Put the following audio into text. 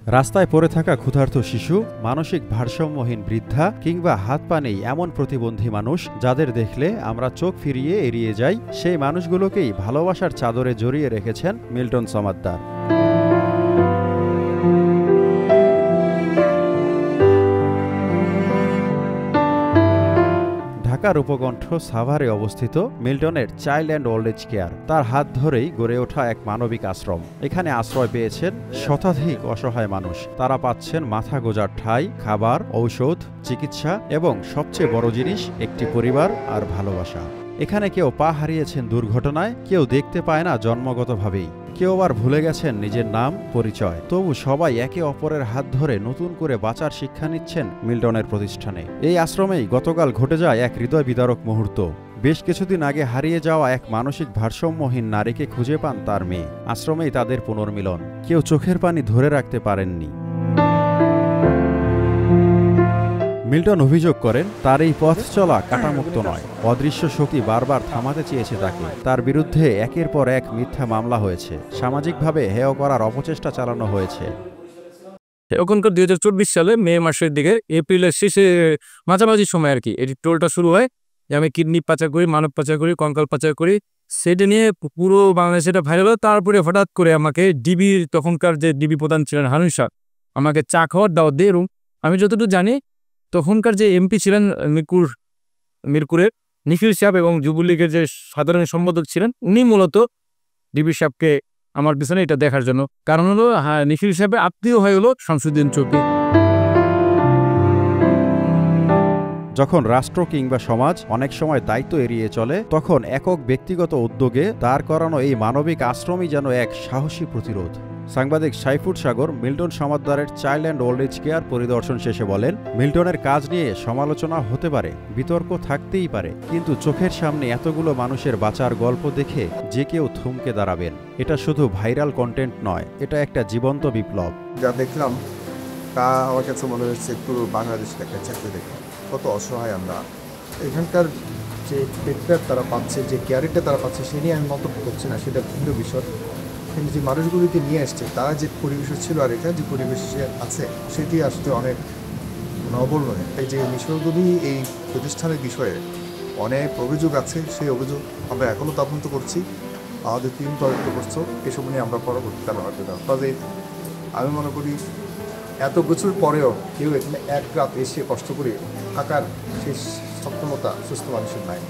রাস্তায় পড়ে থাকা ক্ষুধার্ত শিশু, মানসিক ভারসাম্যহীন বৃদ্ধা কিংবা হাত পা নেই এমন প্রতিবন্ধী মানুষ যাদের দেখলে আমরা চোখ ফিরিয়ে এড়িয়ে যাই, সেই মানুষগুলোকেই ভালোবাসার চাদরে জড়িয়ে রেখেছেন মিল্টন সমাদ্দার। ঢাকার উপকণ্ঠ সাভারে অবস্থিত মিল্টনের child and old age care, তার হাত ধরেই গড়ে ওঠা এক মানবিক আশ্রম। এখানে আশ্রয় পেয়েছেন শতাধিক অসহায় মানুষ। তারা পাচ্ছেন মাথা গোঁজার ঠাঁই, খাবার, ঔষধ, চিকিৎসা এবং সবচেয়ে বড় জিনিস, একটি পরিবার আর ভালোবাসা। এখানে কেউ পা হারিয়েছেন দুর্ঘটনায়, কেউ দেখতে পায় না জন্মগতভাবেই, কেউ আবার ভুলে গেছেন নিজের নাম, পরিচয়। তবু সবাই একে অপরের হাত ধরে নতুন করে বাঁচার শিক্ষা নিচ্ছেন মিল্টনের প্রতিষ্ঠানে। এই আশ্রমেই গতকাল ঘটে যায় এক হৃদয় বিদারক মুহূর্ত। বেশ কিছুদিন আগে হারিয়ে যাওয়া এক মানসিক ভারসাম্যহীন নারীকে খুঁজে পান তার মেয়ে। আশ্রমেই তাদের পুনর্মিলন। কেউ চোখের পানি ধরে রাখতে পারেননি। মিল্টন অভিযোগ করেন, তার এই পথ চলা কাঁটামুক্ত নয়। অদৃশ্য শক্তি বারবার থামাতে চেয়েছে তাকে। তার বিরুদ্ধে একের পর এক মিথ্যা মামলা হয়েছে, সামাজিকভাবে হেয় করার অপচেষ্টা চালানো হয়েছে। ওখানকার 2024 সালে মে মাসের দিকে, এপ্রিলের শেষে মাঝামাঝি সময় আর কি, এটি টোলটা শুরু হয় যে আমি কিডনি পাচার করি, মানব পাচার করি, কঙ্কাল পাচার করি। সেটা নিয়ে পুরো বাংলাদেশে এটা ভাইরাল হয়। তারপরে হঠাৎ করে আমাকে ডিবির, তখনকার যে ডিবি প্রধান ছিলেন হারুন শাহ, আমাকে চা খাওয়ার দাওয়াত দিয়ে। এবং আমি যতটুকু জানি তখনকার যে এমপি ছিলেন মিরপুরের নিখিল সাহেব এবং যুবলীগের যে সাধারণ সম্পাদক ছিলেন, উনি মূলত ডিবি সাহেবকে আমার পিছনে এটা দেখার জন্য। কারণ হলো নিখিল সাহেবের আত্মীয় হয়ে হলো শামসুদ্দিন চৌকি। যখন রাষ্ট্র কিংবা সমাজ অনেক সময় দায়িত্ব এড়িয়ে চলে, তখন একক ব্যক্তিগত উদ্যোগে দাঁড় করানো এই মানবিক আশ্রমই যেন এক সাহসী প্রতিরোধ। সাংবাদিক সাইফুর সাগর মিল্টন সমাদ্দারের child and old age care পরিদর্শন শেষে বলেন, মিল্টনের কাজ নিয়ে সমালোচনা হতে পারে, বিতর্ক থাকতেই পারে, কিন্তু চোখের সামনে এতগুলো মানুষের বাঁচার গল্প দেখে যে কেউ থমকে দাঁড়াবেন। এটা শুধু ভাইরাল কন্টেন্ট নয়, এটা একটা জীবন্ত বিপ্লব। যা দেখলাম তা আমার কাছে মনে হচ্ছে পুরো বাংলাদেশের একটা চাকরি দেখলাম। কত অসহায় আমরা। এখানকার যে ট্রিটমেন্ট তারা পাচ্ছে, যে কেয়ারটা তারা পাচ্ছে, সে নিয়ে আমি মন্তব্য করছি না, সেটা ভিন্ন বিষয়। কিন্তু যে মানুষগুলিকে নিয়ে আসছে, তারা যে পরিবেশে ছিল আর এটা যে পরিবেশে আছে, সেটি আসতে অনেক অবর্ণনীয়। এই যে বিষয়গুলি, এই প্রতিষ্ঠানের বিষয়ে অনেক অভিযোগ আছে, সেই অভিযোগ আমরা এখনও তদন্ত করছি, আমাদের টিম তদন্ত করছো, এসব নিয়ে আমরা পরবর্তীতে আলোচনা করব। তবে আমি মনে করি এত কিছুর পরেও কেউ এখানে এক রাত এসে কষ্ট করে থাকার সেই সক্ষমতা সুস্থ মানুষের নাই।